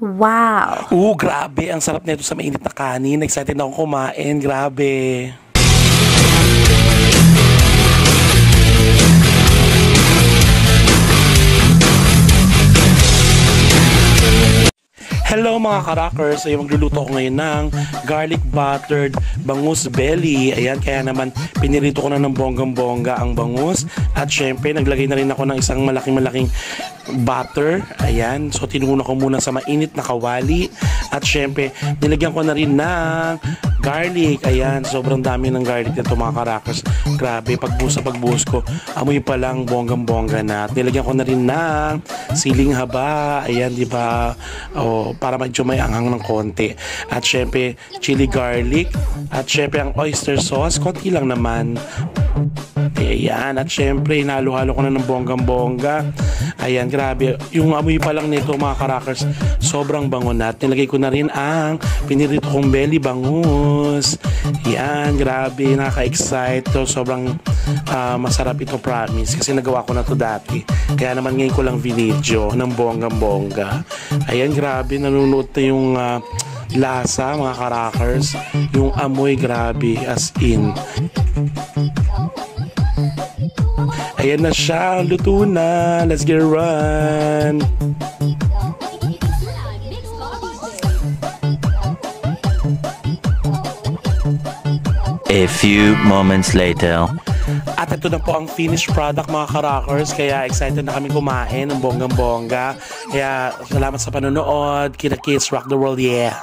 Wow! Grabe. Ang sarap nito sa mainit na kanin. Excited na akong kumain. Grabe. Hello mga ka-rockers! Ay, magluluto ako ngayon ng garlic buttered bangus belly. Ayan, kaya naman pinirito ko na ng bonggang-bongga ang bangus. At syempre, naglagay na rin ako ng isang malaking-malaking butter. Ayan, so tinuna ko muna sa mainit na kawali. At syempre, nilagyan ko na rin ng garlic. Ayan, sobrang dami ng garlic nito mga ka-rockers. Grabe, pagbuhos ko, amoy pa lang bonggang-bongga na. At nilagyan ko na rin ng siling haba. Ayan, di ba? Para medyo may anghang ng konti. At syempre, chili garlic. At syempre, ang oyster sauce. Konti lang naman. Ayan. At syempre, hinalo-halo ko na ng bonggang-bongga. Ayan, grabe. Yung amoy pa lang nito, mga ka-rockers, sobrang bango na. At nilagay ko na rin ang pinirito kong belly bangus. Ayan, grabe. Nakaka-excite. Sobrang masarap ito, promise. Kasi nagawa ko na to dati. Kaya naman ngayon ko lang video ng bonggang-bongga. Ayan, grabe. Nanonood na yung lasa, mga ka-rockers. Yung amoy, grabe. As in. Ayan na siya. Luto na. Let's get run. A few moments later. At ito na po ang finished product, mga ka-rockers. Kaya excited na kami kumain ng bonggang-bongga. Kaya salamat sa panonood. Kita kids, rock the world, yeah!